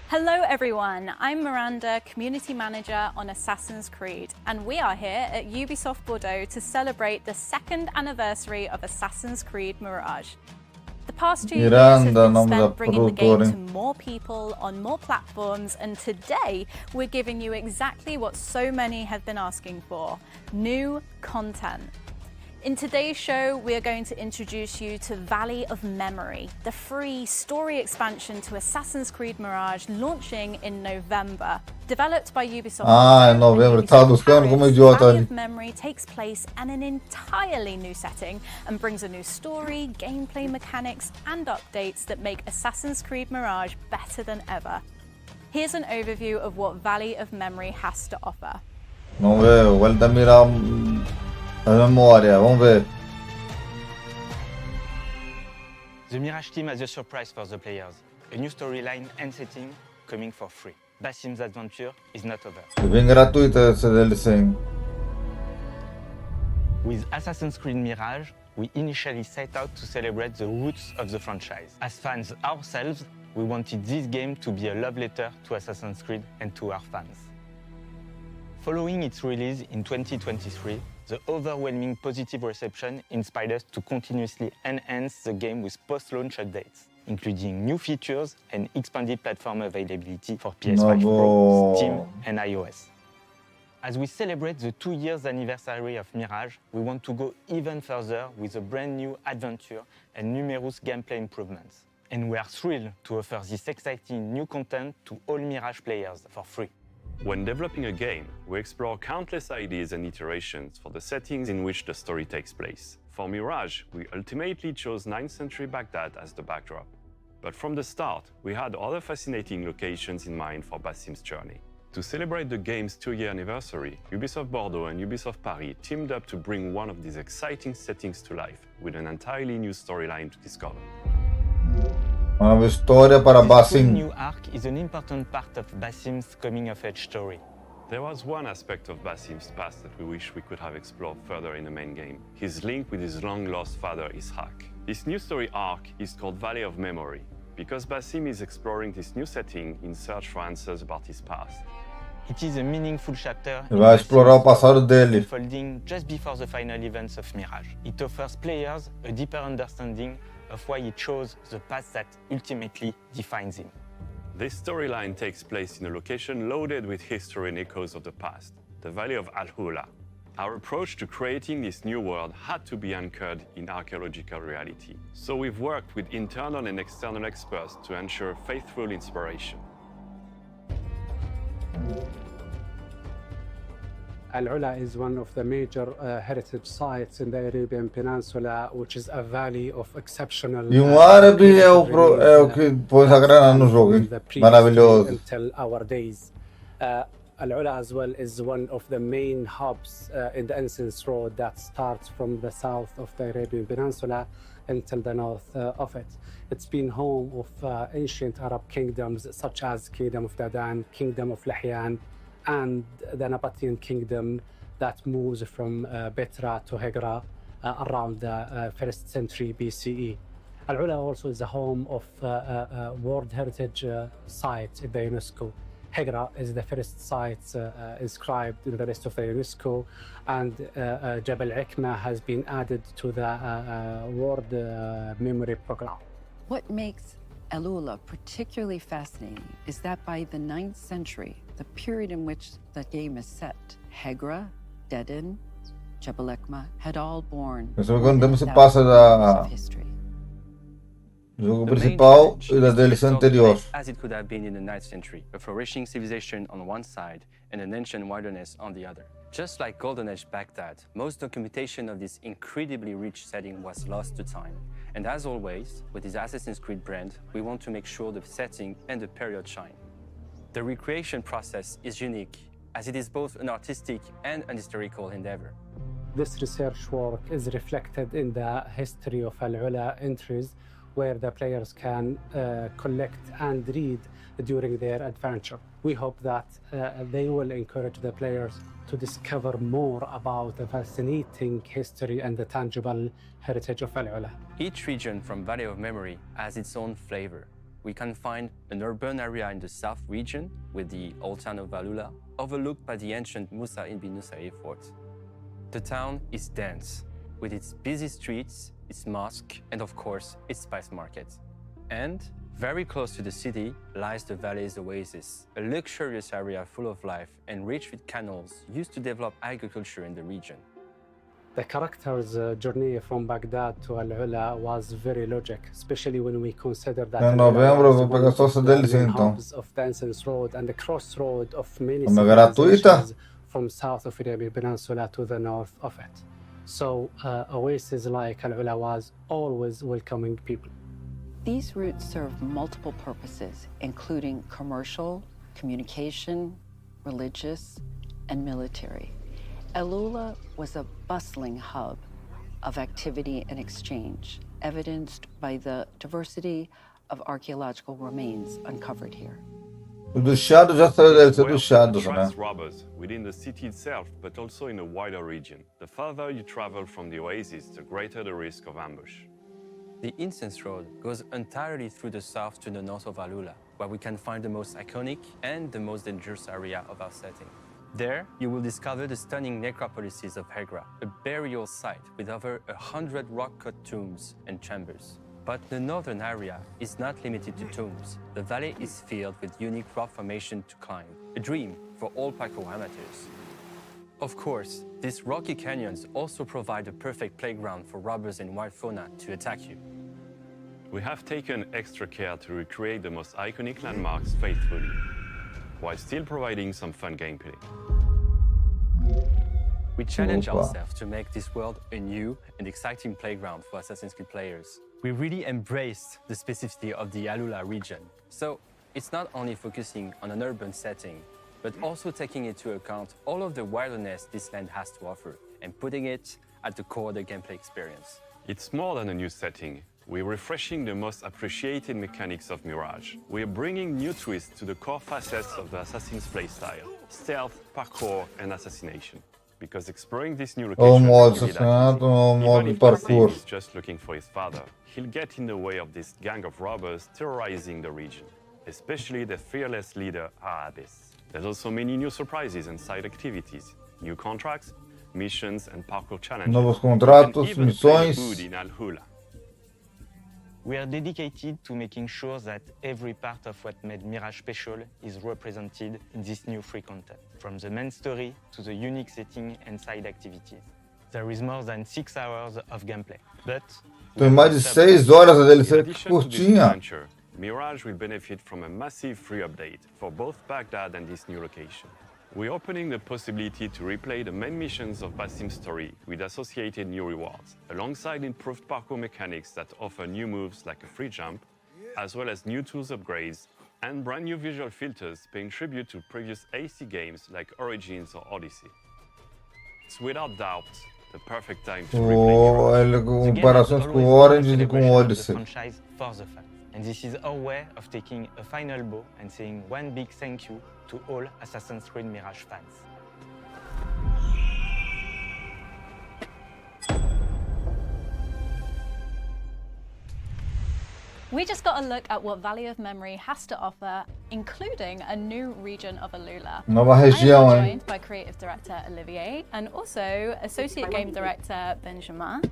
Hello everyone, I'm Miranda, Community Manager on Assassin's Creed, and we are here at Ubisoft Bordeaux to celebrate the 2nd anniversary of Assassin's Creed Mirage. The past 2 years have been spent bringing the game to more people on more platforms, and today we're giving you exactly what so many have been asking for: new content. In today's show, we are going to introduce you to Valley of Memory, the free story expansion to Assassin's Creed Mirage launching in November. Developed by Ubisoft. En novembre. Estaba buscando como idiota Valley ali. of Memory takes place in an entirely new setting and brings a new story, gameplay mechanics, and updates that make Assassin's Creed Mirage better than ever. Here's an overview of what Valley of Memory has to offer. Vamos ver, vuelta a mirar la memoria. Vamos ver. The Mirage team has a surprise for the players. A new storyline and setting coming for free. Basim's adventure is not over. Es bien gratuito ese DLC. With Assassin's Creed Mirage, we initially set out to celebrate the roots of the franchise. As fans ourselves, we wanted this game to be a love letter to Assassin's Creed and to our fans. Following its release in 2023, the overwhelming positive reception inspired us to continuously enhance the game with post-launch updates, including new features and expanded platform availability for PS5 Pro, Steam, and iOS. As we celebrate the 2 years anniversary of Mirage, we want to go even further with a brand new adventure and numerous gameplay improvements. And we are thrilled to offer this exciting new content to all Mirage players for free. When developing a game, we explore countless ideas and iterations for the settings in which the story takes place. For Mirage, we ultimately chose 9th century Baghdad as the backdrop. But from the start, we had other fascinating locations in mind for Basim's journey. To celebrate the game's 2-year anniversary, Ubisoft Bordeaux and Ubisoft Paris teamed up to bring one of these exciting settings to life with an entirely new storyline to discover. Una historia para Basim. This new arc is an important part of Basim's coming-of-age story. There was one aspect of Basim's past that we wish we could have explored further in the main game, his link with his long-lost father Ishaq. This new story arc is called Valley of Memory, because Basim is exploring this new setting in search for answers about his past. It is a meaningful chapter Va a explorar o passado dele. unfolding just before the final events of Mirage. It offers players a deeper understanding of why he chose the path that ultimately defines him. This storyline takes place in a location loaded with history and echoes of the past, the Valley of Al-Hula. Our approach to creating this new world had to be anchored in archaeological reality. So we've worked with internal and external experts to ensure faithful inspiration. Al-Ula is one of the major heritage sites in the Arabian Peninsula, which is a valley of exceptional. E árabe é o que pôs a grana no jogo. Maravilhoso. Until our days. Al-Ula as well is one of the main hubs in the Incense Road that starts from the south of the Arabian Peninsula until the north of it. It's been home of ancient Arab kingdoms such as Kingdom of Dadan, Kingdom of Lahyan, and the Nabatean kingdom that moves from Petra to Hegra around the 1st century BCE. Al-Ula also is the home of World Heritage Site in the UNESCO. Hegra is the first site inscribed in the list of the UNESCO, and Jabal Ikna has been added to the World Memory Program. What makes Al-Ula particularly fascinating is that by the 9th century, the period in which the game is set, Hegra, Dedan, Jabal Ikma had all borne Quando se passa da jogo principal e da DLC anterior. As it could have been in the 9th century, a flourishing civilization on one side and an ancient wilderness on the other. Just like Golden Age Baghdad, most documentation of this incredibly rich setting was lost to time. And as always, with this Assassin's Creed brand, we want to make sure the setting and the period shine. The recreation process is unique, as it is both an artistic and an historical endeavor. This research work is reflected in the history of Al-Ula entries, where the players can collect and read during their adventure. We hope that they will encourage the players to discover more about the fascinating history and the tangible heritage of Al-Ula. Each region from Valley of Memory has its own flavor. We can find an urban area in the south region with the old town of Al-Ula, overlooked by the ancient Musa ibn Nusayr fort. The town is dense, with its busy streets, its mosque, and of course, its spice market. And very close to the city lies the valley's oasis, a luxurious area full of life and rich with canals used to develop agriculture in the region. The character's journey from Baghdad to Al-Ula was very logic, especially when we consider that En Al-Ula novembro was vou one pegar só of essa the DLC main então. hubs of the Incense Road and the crossroad of many Como é gratuita? civilizations from south of Arabian Peninsula to the north of it. So oases like Al-Ula was always welcoming people. These routes serve multiple purposes, including commercial, communication, religious, and military. Al-Ula was a bustling hub of activity and exchange, evidenced by the diversity of archaeological remains uncovered here. O do Shadow já saiu da DLC do Well, Shadows, né? attracts robbers within the city itself, but also in a wider region. The farther you travel from the oasis, the greater the risk of ambush. The Incense Road goes entirely through the south to the north of Al-Ula, where we can find the most iconic and the most dangerous area of our setting. There, you will discover the stunning necropolises of Hegra, a burial site with over 100 rock-cut tombs and chambers. But the northern area is not limited to tombs. The valley is filled with unique rock formation to climb, a dream for all parkour amateurs. Of course, these rocky canyons also provide a perfect playground for robbers and wild fauna to attack you. We have taken extra care to recreate the most iconic landmarks faithfully, while still providing some fun gameplay. We challenge ourselves to make this world a new and exciting playground for Assassin's Creed players. We really embraced the specificity of the Al-Ula region. So it's not only focusing on an urban setting, but also taking into account all of the wilderness this land has to offer and putting it at the core of the gameplay experience. It's more than a new setting. We're refreshing the most appreciated mechanics of Mirage. We're bringing new twists to the core facets of the Assassin's playstyle: stealth, parkour, and assassination. Because exploring this new location modo will be that assassinato, easy. modo Even if parkour. Basim is just looking for his father, he'll get in the way of this gang of robbers terrorizing the region, especially the fearless leader, Arabis. There's also many new surprises and side activities, new contracts, missions, and parkour challenges. Novos contratos, You can even play the missões. hood in Al-Hula. We are dedicated to making sure that every part of what made Mirage special is represented in this new free content, from the main story to the unique setting and side activities. There is more than 6 hours of gameplay, but Tem mais de 6 horas a In DLC addition to this curtinha. adventure, Mirage will benefit from a massive free update for both Baghdad and this new location. We're opening the possibility to replay the main missions of Basim's story with associated new rewards, alongside improved parkour mechanics that offer new moves like a free jump, as well as new tools upgrades, and brand new visual filters paying tribute to previous AC games like Origins or Odyssey. It's without doubt the perfect time to replay Mirage. Comparações com Orange e com Odyssey. franchise for the fans. And this is our way of taking a final bow and saying one big thank you to all Assassin's Creed Mirage fans. We just got a look at what Valley of Memory has to offer, including a new region of Al-Ula. Nova I am região, now hein? joined by creative director Olivier and also associate game director Benjamin.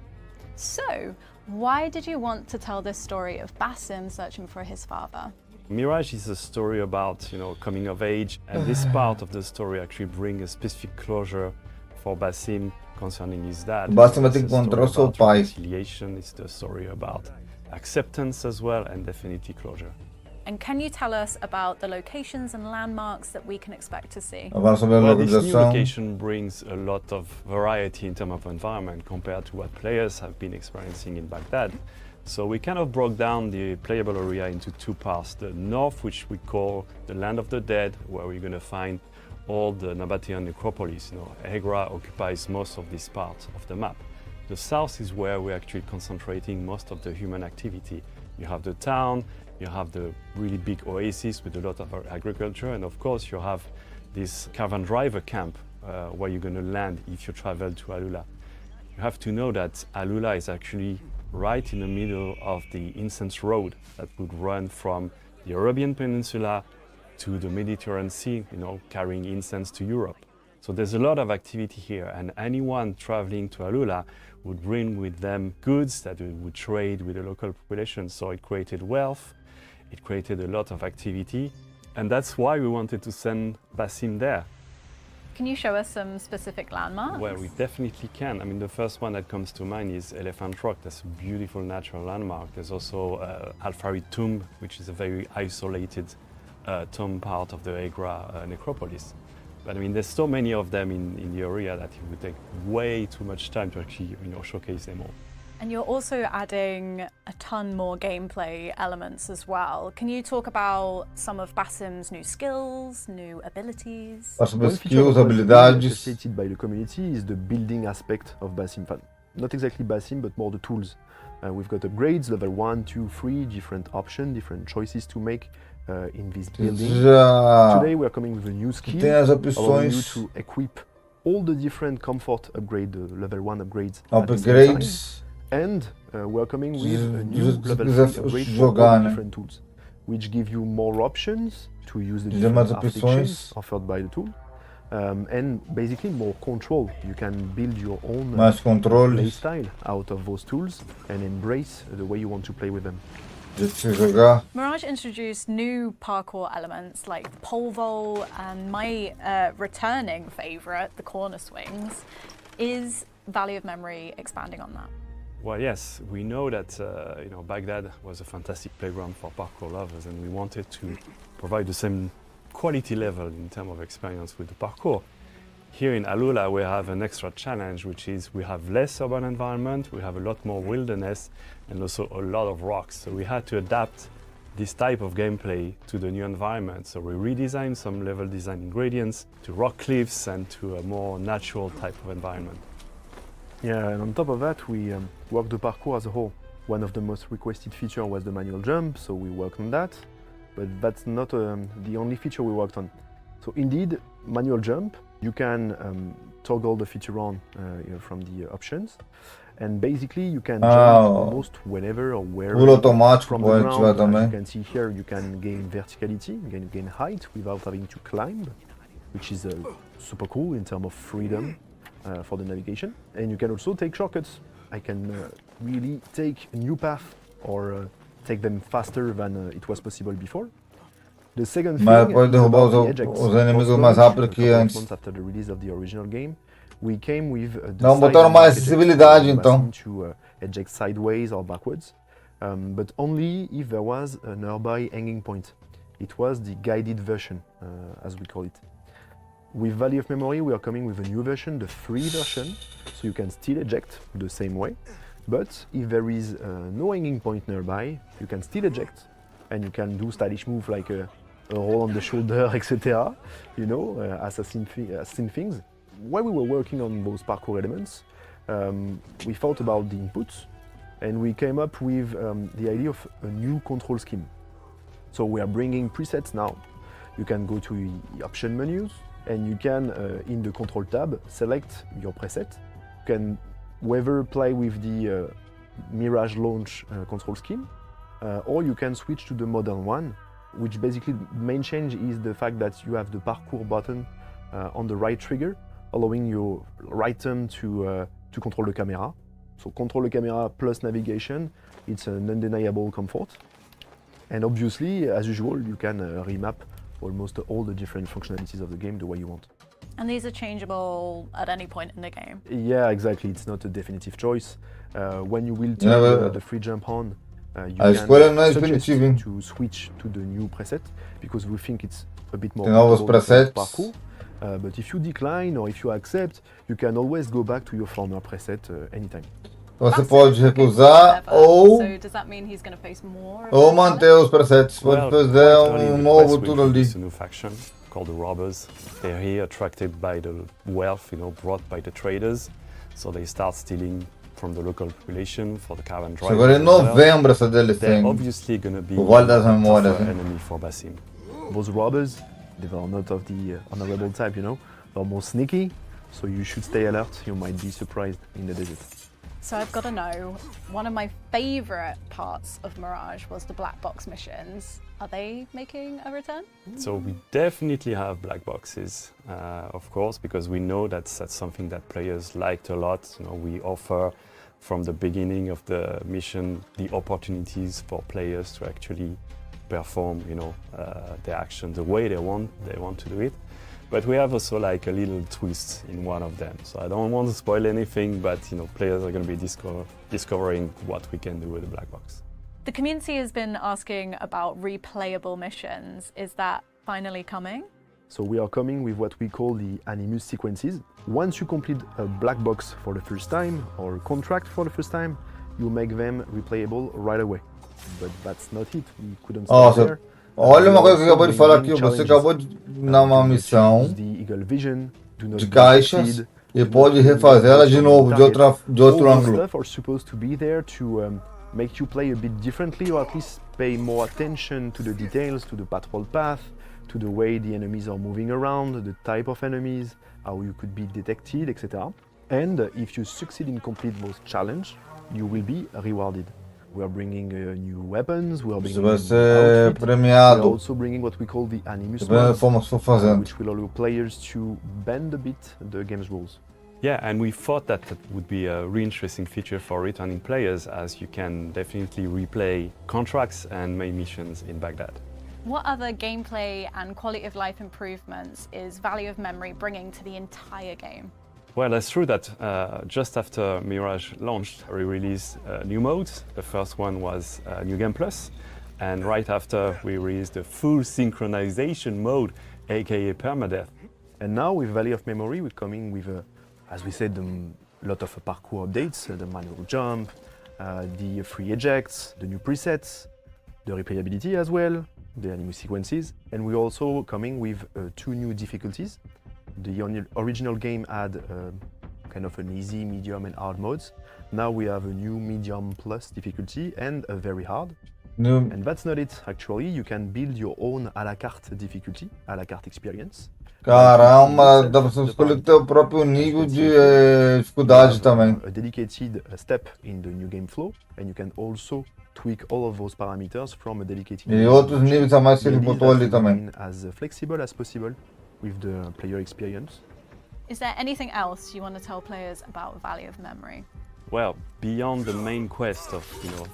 So, why did you want to tell this story of Basim searching for his father? Mirage is a story about, coming of age, and this part of the story actually brings a specific closure for Basim concerning his dad. Basim vai ter que It's a story encontrar seu about pai. reconciliation, it's the story about acceptance as well, and definitely closure. And can you tell us about the locations and landmarks that we can expect to see? Agora sobre a Well, this new localização. location brings a lot of variety in terms of environment compared to what players have been experiencing in Baghdad. So we kind of broke down the playable area into two parts. The north, which we call the Land of the Dead, where we're going to find all the Nabatean necropolis. Hegra occupies most of this part of the map. The south is where we're actually concentrating most of the human activity. You have the town, you have the really big oasis with a lot of agriculture, and of course you have this caravan driver camp where you're going to land if you travel to Al-Ula. You have to know that Al-Ula is actually right in the middle of the Incense Road that would run from the Arabian Peninsula to the Mediterranean Sea, carrying incense to Europe. So there's a lot of activity here, and anyone traveling to Al-Ula would bring with them goods that they would trade with the local population. So it created wealth, it created a lot of activity, and that's why we wanted to send Basim there. Can you show us some specific landmarks? Well, we definitely can. I mean, the first one that comes to mind is Elephant Rock. That's a beautiful natural landmark. There's also Al-Farid Tomb, which is a very isolated tomb part of the Agra necropolis. But I mean, there's so many of them in the area that it would take way too much time to actually, showcase them all. And you're also adding a ton more gameplay elements as well. Can you talk about some of Basim's new skills, new abilities? As One feature skills, that was really habilidades. appreciated by the community is the building aspect of Basim. Not exactly Basim, but more the tools. We've got upgrades, level 1, 2, 3, different options, different choices to make in this building. Today we are coming with a new skill, allowing you to equip all the different comfort upgrade, level 1 upgrades. at the same time. And we're coming with a new level 3 upgrade for all the different tools, which give you more options to use the different afflictions offered by the tool. And basically more control. You can build your own play style out of those tools and embrace the way you want to play with them. Mirage introduced new parkour elements like the pole vault and my returning favourite, the corner swings. Is Valley of Memory expanding on that? Well, yes, we know that Baghdad was a fantastic playground for parkour lovers, and we wanted to provide the same quality level in terms of experience with the parkour. Here in Alula, we have an extra challenge, which is we have less urban environment, we have a lot more wilderness, and also a lot of rocks. So we had to adapt this type of gameplay to the new environment. So we redesigned some level design ingredients to rock cliffs and to a more natural type of environment. Yeah, and on top of that, we worked the parkour as a whole. One of the most requested features was the manual jump, so we worked on that. But that's not the only feature we worked on. So indeed, manual jump, you can toggle the feature on from the options. And basically, you can jump almost whenever or wherever from the ground. As you can see here, you can gain verticality, you can gain height without having to climb, which is super cool in terms of freedom. For the navigation, and you can also take shortcuts. I can really take a new path or take them faster than it was possible before. The second thing is about the ejects. Months after the release of the original game, we came with the to eject sideways or backwards, but only if there was a nearby hanging point. It was the guided version, as we call it. With Valley of Memory, we are coming with a new version, the free version, so you can still eject the same way. But if there is no hanging point nearby, you can still eject, and you can do stylish move like a roll on the shoulder, etc. Assassin things. While we were working on those parkour elements, we thought about the inputs, and we came up with the idea of a new control scheme. So we are bringing presets now. You can go to the option menus, and you can, in the control tab, select your preset. You can whether play with the Mirage launch control scheme, or you can switch to the modern one, which basically the main change is the fact that you have the parkour button on the right trigger, allowing your right thumb to control the camera. So control the camera plus navigation, it's an undeniable comfort. And obviously, as usual, you can remap almost all the different functionalities of the game the way you want. And these are changeable at any point in the game? Yeah, exactly. It's not a definitive choice. When you will turn the free jump on, you can suggest to switch to the new preset, because we think it's a bit more parkour. But if you decline or if you accept, you can always go back to your former preset anytime. Você pode recusar ou manter os presets. Pode fazer novo tudo ali. It's a new faction called the Robbers. They're here attracted by the wealth, brought by the traders. So they start stealing from the local population for the caravan drivers. Agora em novembro essa DLC. They're obviously going to be a tougher enemy for Basim. Those robbers, they are not of the honorable type, They're more sneaky, so you should stay alert. You might be surprised in the desert. So I've got to know, one of my favourite parts of Mirage was the black box missions. Are they making a return? So we definitely have black boxes, of course, because we know that's something that players liked a lot. We offer from the beginning of the mission the opportunities for players to actually perform, their action the way they want to do it. But we have also like a little twist in one of them. So I don't want to spoil anything, but players are going to be discovering what we can do with the black box. The community has been asking about replayable missions. Is that finally coming? So we are coming with what we call the Animus sequences. Once you complete a black box for the first time or a contract for the first time, you make them replayable right away. But that's not it. We couldn't stop there. Olha uma coisa que eu acabei de falar aqui, você acabou de dar uma missão de caixas e pode refazer ela de novo, de outro ângulo. Stuff are supposed to be there to make you play a bit differently, or at least pay more attention to the details, to the patrol path, to the way the enemies are moving around, the type of enemies, how you could be detected, etc. And if you succeed in complete those challenges, you will be rewarded. We are bringing new weapons, we are bringing new outfits, we are also bringing what we call the Animus mods, which will allow players to bend a bit the game's rules. Yeah, and we thought that would be a really interesting feature for returning players, as you can definitely replay contracts and main missions in Baghdad. What other gameplay and quality of life improvements is Value of Memory bringing to the entire game? Well, it's true that just after Mirage launched, we released new modes. The first one was New Game Plus, and right after we released the full synchronization mode, aka permadeath. And now with Valley of Memory, we're coming with, as we said, a lot of parkour updates, the manual jump, the free ejects, the new presets, the replayability as well, the Animus sequences, and we're also coming with 2 new difficulties. The original game had kind of an easy, medium and hard modes. Now we have a new medium plus difficulty and a very hard. And that's not it, actually. You can build your own à la carte difficulty, à la carte experience. Caramba, dá pra você escolher o teu próprio nível de dificuldade também. A dedicated step in the new game flow, and you can also tweak all of those parameters from a dedicated. E outros níveis a mais que ele botou ali também. As flexible as possible with the player experience. Is there anything else you want to tell players about Valley of Memory? Well, beyond the main quest of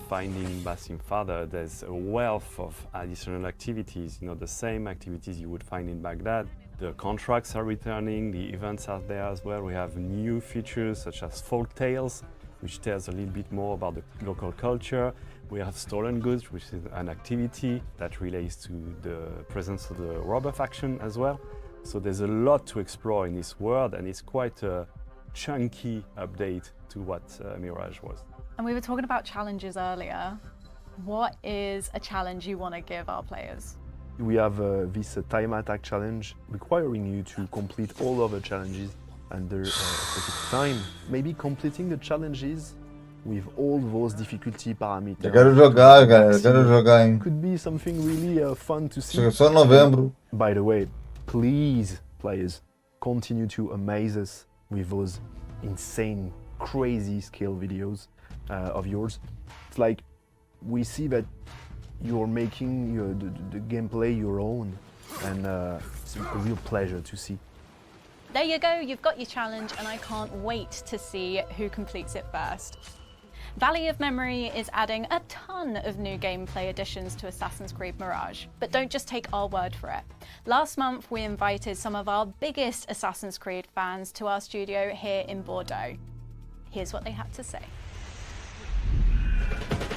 finding Basim father, there's a wealth of additional activities. The same activities you would find in Baghdad. The contracts are returning, the events are there as well. We have new features such as folk tales, which tells a little bit more about the local culture. We have stolen goods, which is an activity that relates to the presence of the robber faction as well. So there's a lot to explore in this world, and it's quite a chunky update to what Mirage was. And we were talking about challenges earlier. What is a challenge you want to give our players? We have this time attack challenge requiring you to complete all of the challenges under a specific time. Maybe completing the challenges with all those difficulty parameters. Eu quero jogar, galera. Eu quero jogar, hein? Could be something really fun to see. Chega só em novembro. By the way, please, players, continue to amaze us with those insane, crazy scale videos of yours. It's like we see that you're making the gameplay your own, and it's a real pleasure to see. There you go, you've got your challenge, and I can't wait to see who completes it first. Valley of Memory is adding a ton of new gameplay additions to Assassin's Creed Mirage, but don't just take our word for it. Last month, we invited some of our biggest Assassin's Creed fans to our studio here in Bordeaux. Here's what they had to say.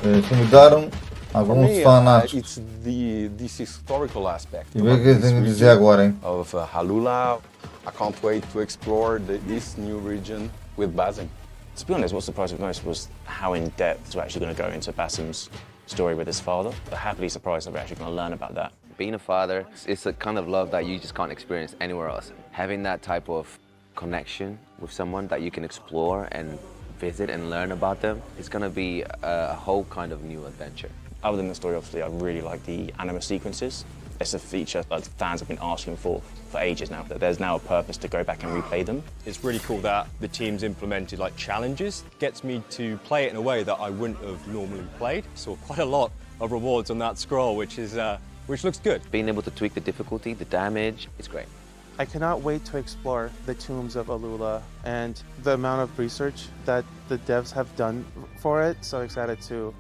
Convidaram alguns fanáticos. It's this historical aspect E vê o que eles têm que dizer agora, hein? of Halula. I can't wait to explore this new region with Basim. To be honest, what surprised me most was how in depth we're actually going to go into Basim's story with his father. But happily surprised that we're actually going to learn about that. Being a father, it's a kind of love that you just can't experience anywhere else. Having that type of connection with someone that you can explore and visit and learn about them, it's going to be a whole kind of new adventure. Other than the story, obviously, I really like the animus sequences. It's a feature that fans have been asking for ages now, that there's now a purpose to go back and replay them. It's really cool that the team's implemented like challenges. Gets me to play it in a way that I wouldn't have normally played. So quite a lot of rewards on that scroll, which looks good. Being able to tweak the difficulty, the damage, it's great. I cannot wait to explore the tombs of Alula and the amount of research that the devs have done for it. So excited to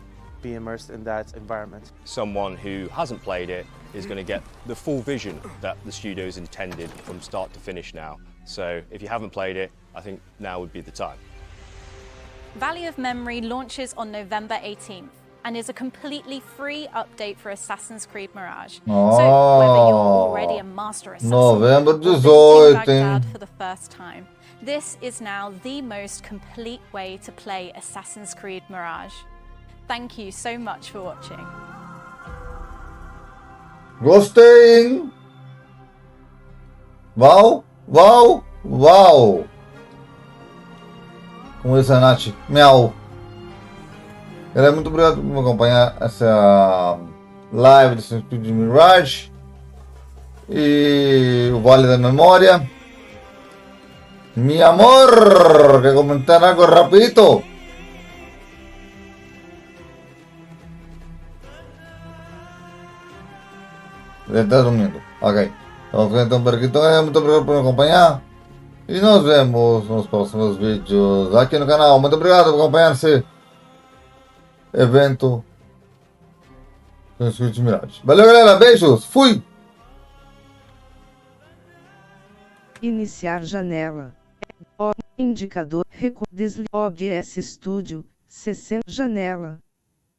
be immersed in that environment. Someone who hasn't played it is going to get the full vision that the studio's intended from start to finish now. So if you haven't played it, I think now would be the time. Valley of Memory launches on November 18th and is a completely free update for Assassin's Creed Mirage. So whether you're already a master assassin November or visiting 18, Baghdad for the first time, this is now the most complete way to play Assassin's Creed Mirage. Thank you so much for watching. Gostei! Uau! Uau! Uau! Como diz a Nath, miau! Galera, muito obrigado por me acompanhar essa live do Assassin's Creed Mirage e o Vale da Memória. Mi amor, ¿quer comentar algo rapidito? Ele está dormindo. Ok. Vamos ver então por aqui. Então, muito obrigado por me acompanhar. E nos vemos nos próximos vídeos aqui no canal. Muito obrigado por acompanhar esse evento do Assassin's Creed Mirage. Valeu, galera. Beijos. Fui! Iniciar janela. Indicador. OBS Studio. 60. Janela.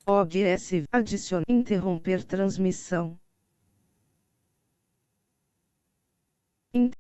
OBS. Adicionar. Interromper transmissão.